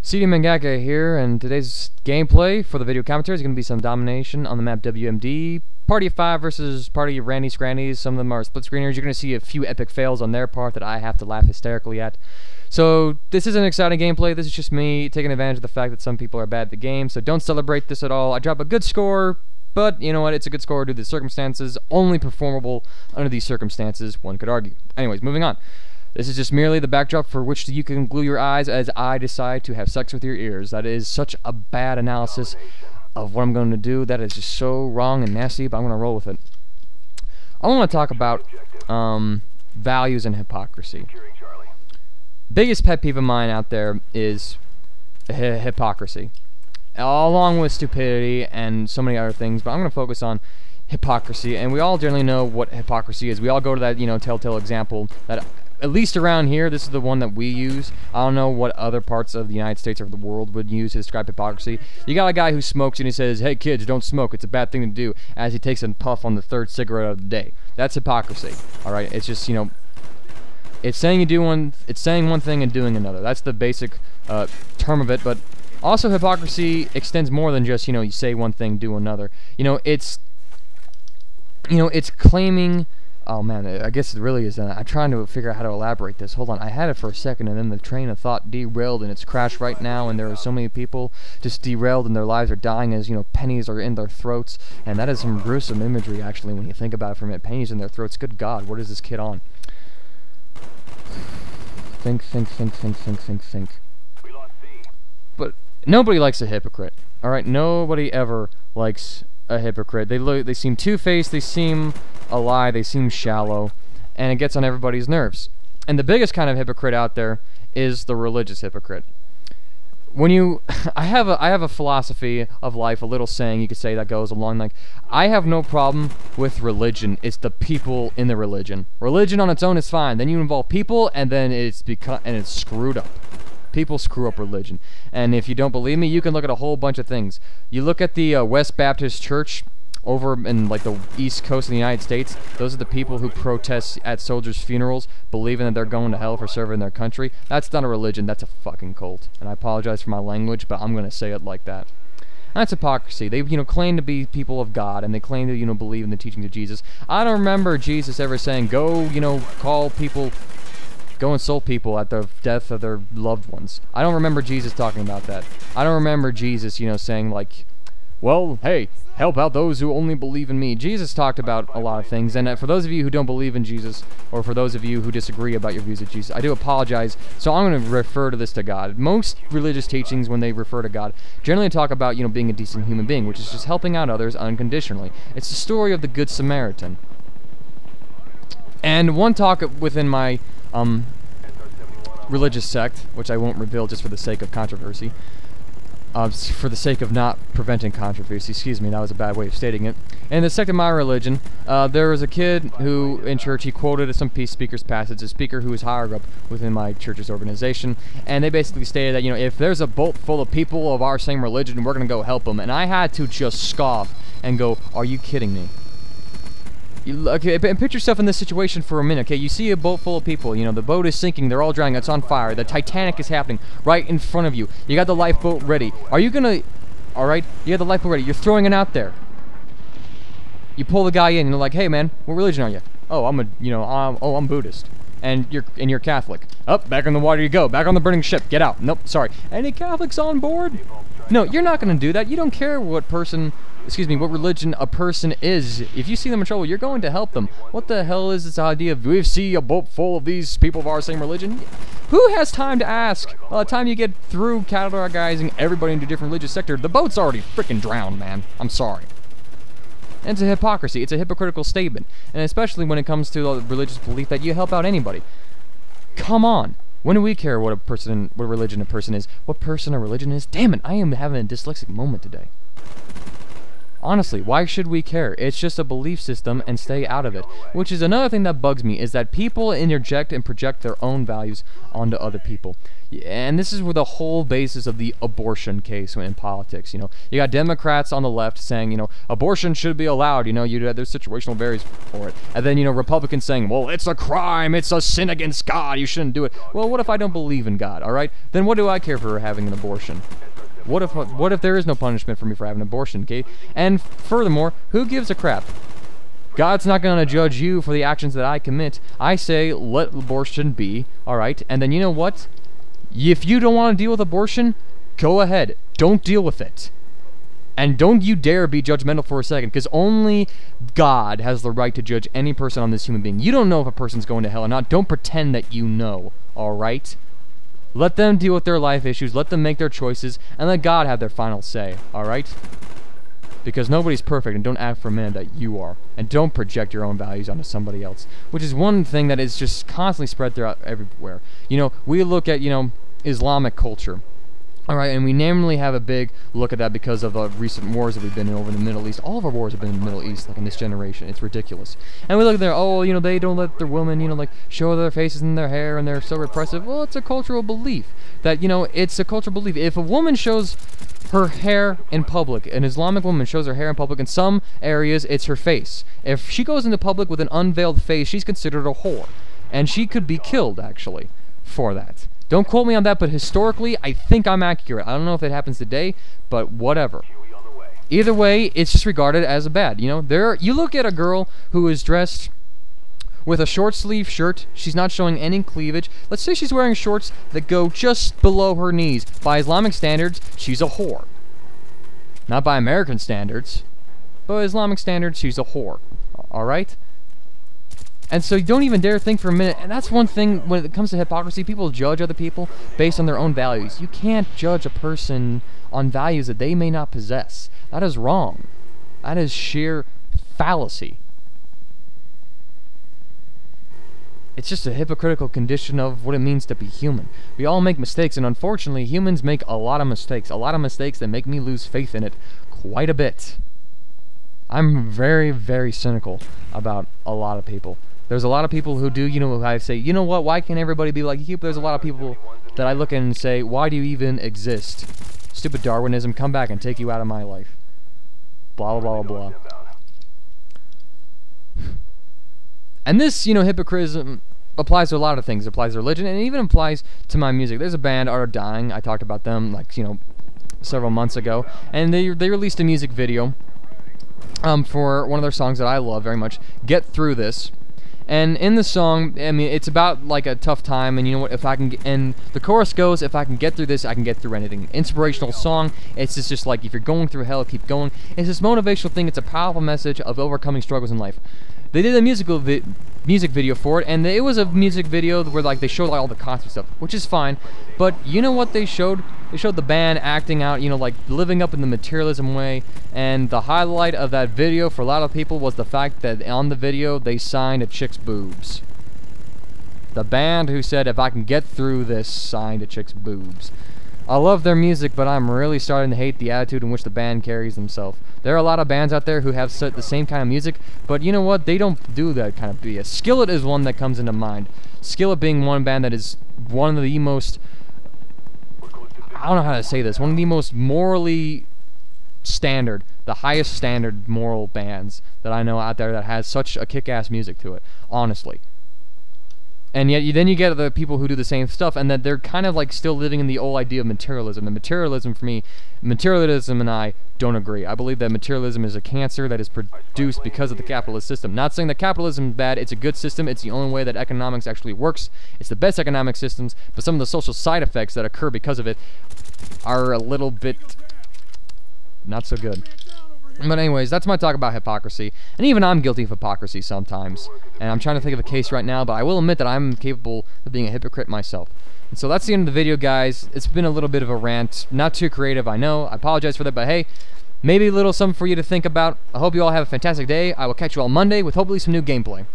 CD Mangaka here, and today's gameplay for the video commentary is going to be some domination on the map WMD. Party of 5 versus party of Randy Scrandies. Some of them are split screeners. You're going to see a few epic fails on their part that I have to laugh hysterically at. So this is an exciting gameplay. This is just me taking advantage of the fact that some people are bad at the game, so don't celebrate this at all. I drop a good score, but you know what? It's a good score due to the circumstances. Only performable under these circumstances, one could argue. Anyways, moving on. This is just merely the backdrop for which you can glue your eyes as I decide to have sex with your ears. That is such a bad analysis of what I'm going to do. That is just so wrong and nasty, but I'm going to roll with it. I want to talk about values and hypocrisy. Biggest pet peeve of mine out there is hypocrisy, along with stupidity and so many other things, but I'm going to focus on hypocrisy. And we all generally know what hypocrisy is. We all go to that, telltale example that, at least around here, this is the one that we use. I don't know what other parts of the United States or the world would use to describe hypocrisy. You got a guy who smokes and he says, "Hey kids, don't smoke, it's a bad thing to do," as he takes a puff on the third cigarette of the day. That's hypocrisy. Alright, it's just, it's saying it's saying one thing and doing another. That's the basic term of it, but also hypocrisy extends more than just, you say one thing, do another. It's claiming. Oh man, I guess it really is. I'm trying to figure out how to elaborate this. Hold on, I had it for a second, and then the train of thought derailed, and it's crashed right now. And there are so many people just derailed, and their lives are dying as pennies are in their throats. And that is some gruesome imagery, actually, when you think about it for a minute. Pennies in their throats. Good God, what is this kid on? Think. But nobody likes a hypocrite. All right, nobody ever likes a hypocrite. They seem two-faced. They seem a lie. They seem shallow, and it gets on everybody's nerves. And the biggest kind of hypocrite out there is the religious hypocrite. When I have a philosophy of life, a little saying you could say that goes along like, I have no problem with religion. It's the people in the religion. Religion on its own is fine. Then you involve people, and then it's screwed up. People screw up religion. And if you don't believe me, you can look at a whole bunch of things. You look at the West Baptist Church over in like the East Coast of the United States. Those are the people who protest at soldiers' funerals, believing that they're going to hell for serving their country. That's not a religion. That's a fucking cult. And I apologize for my language, but I'm going to say it like that. And that's hypocrisy. They claim to be people of God, and they claim to believe in the teachings of Jesus. I don't remember Jesus ever saying, go call people, go insult people at the death of their loved ones. I don't remember Jesus talking about that. I don't remember Jesus, saying like, well, hey, help out those who only believe in me. Jesus talked about a lot of things, and for those of you who don't believe in Jesus, or for those of you who disagree about your views of Jesus, I do apologize. So I'm going to refer to this to God. Most religious teachings, when they refer to God, generally talk about, being a decent human being, which is just helping out others unconditionally. It's the story of the Good Samaritan. And one talk within my religious sect, which I won't reveal just for the sake of controversy, for the sake of not preventing controversy, excuse me, that was a bad way of stating it. In the sect of my religion, there was a kid who, in church, he quoted some speaker's passage, a speaker who was higher up within my church's organization, and they basically stated that, if there's a boat full of people of our same religion, we're going to go help them. And I had to just scoff and go, are you kidding me? Okay, and put yourself in this situation for a minute, okay? You see a boat full of people, the boat is sinking, they're all drowning, it's on fire, the Titanic is happening right in front of you. You got the lifeboat ready. Are you gonna, alright, you got the lifeboat ready, you're throwing it out there. You pull the guy in, and you're like, hey man, what religion are you? Oh, I'm Buddhist. And you're Catholic. Back in the water you go, back on the burning ship, get out. Nope, sorry. Any Catholics on board? No, you're not gonna do that. You don't care what religion a person is. If you see them in trouble, you're going to help them. What the hell is this idea of, we see a boat full of these people of our same religion? Who has time to ask? By the time you get through categorizing everybody into a different religious sector, the boat's already freaking drowned, man. I'm sorry. And it's a hypocrisy. It's a hypocritical statement. And especially when it comes to the religious belief that you help out anybody. Come on. When do we care what religion a person is? What person a religion is? Damn it, I am having a dyslexic moment today. Honestly, why should we care? It's just a belief system, and stay out of it. Which is another thing that bugs me, is that people interject and project their own values onto other people. And this is where the whole basis of the abortion case in politics. You know, you got Democrats on the left saying, you know, abortion should be allowed. You know, there's situational varies for it. And then, you know, Republicans saying, well, it's a crime, it's a sin against God, you shouldn't do it. Well, what if I don't believe in God, alright? Then what do I care for having an abortion? What if there is no punishment for me for having an abortion, okay? And furthermore, who gives a crap? God's not going to judge you for the actions that I commit. I say, let abortion be, alright? And then you know what? If you don't want to deal with abortion, go ahead. Don't deal with it. And don't you dare be judgmental for a second, because only God has the right to judge any person on this human being. You don't know if a person's going to hell or not. Don't pretend that you know, alright? Let them deal with their life issues, let them make their choices, and let God have their final say, alright? Because nobody's perfect, and don't act for a minute that you are. And don't project your own values onto somebody else. Which is one thing that is just constantly spread throughout everywhere. You know, we look at, you know, Islamic culture. Alright, and we namely have a big look at that because of the recent wars that we've been in over in the Middle East. All of our wars have been in the Middle East, like in this generation. It's ridiculous. And we look at there, oh, you know, they don't let their women, you know, like, show their faces and their hair, and they're so repressive. Well, it's a cultural belief. That, you know, it's a cultural belief. If a woman shows her hair in public, an Islamic woman shows her hair in public, in some areas, it's her face. If she goes into public with an unveiled face, she's considered a whore. And she could be killed, actually, for that. Don't quote me on that, but historically, I think I'm accurate. I don't know if it happens today, but whatever. Either way, it's just regarded as a bad. You know, you look at a girl who is dressed with a short sleeve shirt. She's not showing any cleavage. Let's say she's wearing shorts that go just below her knees. By Islamic standards, she's a whore. Not by American standards, but by Islamic standards, she's a whore. Alright? And so you don't even dare think for a minute, and that's one thing when it comes to hypocrisy, people judge other people based on their own values. You can't judge a person on values that they may not possess. That is wrong. That is sheer fallacy. It's just a hypocritical condition of what it means to be human. We all make mistakes, and unfortunately, humans make a lot of mistakes. A lot of mistakes that make me lose faith in it quite a bit. I'm very, very cynical about a lot of people. There's a lot of people who do, you know, I say, you know what, why can't everybody be like you? But there's a lot of people that I look at and say, why do you even exist? Stupid Darwinism, come back and take you out of my life. Blah, blah, blah, blah. And this, you know, hypocrisy applies to a lot of things. It applies to religion, and it even applies to my music. There's a band, Art of Dying. I talked about them, like, you know, several months ago. And they released a music video for one of their songs that I love very much, Get Through This. And in the song, I mean, it's about like a tough time, and you know what, if I can get, and the chorus goes, if I can get through this, I can get through anything. Inspirational song. It's just like, if you're going through hell, keep going. It's this motivational thing. It's a powerful message of overcoming struggles in life. They did a music video for it, and it was a music video where like they showed like all the concert stuff, which is fine. But you know what they showed? They showed the band acting out, you know, like living up in the materialism way. And the highlight of that video for a lot of people was the fact that on the video they signed a chick's boobs. The band who said, if I can get through this, signed a chick's boobs. I love their music, but I'm really starting to hate the attitude in which the band carries themselves. There are a lot of bands out there who have the same kind of music, but you know what? They don't do that kind of BS. Skillet is one that comes into mind. Skillet being one band that is one of the most, I don't know how to say this, one of the most morally standard, the highest standard moral bands that I know out there that has such a kick-ass music to it, honestly. And yet, then you get the people who do the same stuff, and that they're kind of like still living in the old idea of materialism. And materialism, for me, materialism and I don't agree. I believe that materialism is a cancer that is produced because of the capitalist system. Not saying that capitalism is bad, it's a good system, it's the only way that economics actually works. It's the best economic systems, but some of the social side effects that occur because of it are a little bit not so good. But anyways, that's my talk about hypocrisy. And even I'm guilty of hypocrisy sometimes. And I'm trying to think of a case right now, but I will admit that I'm capable of being a hypocrite myself. And so that's the end of the video, guys. It's been a little bit of a rant. Not too creative, I know. I apologize for that, but hey, maybe a little something for you to think about. I hope you all have a fantastic day. I will catch you all Monday with hopefully some new gameplay.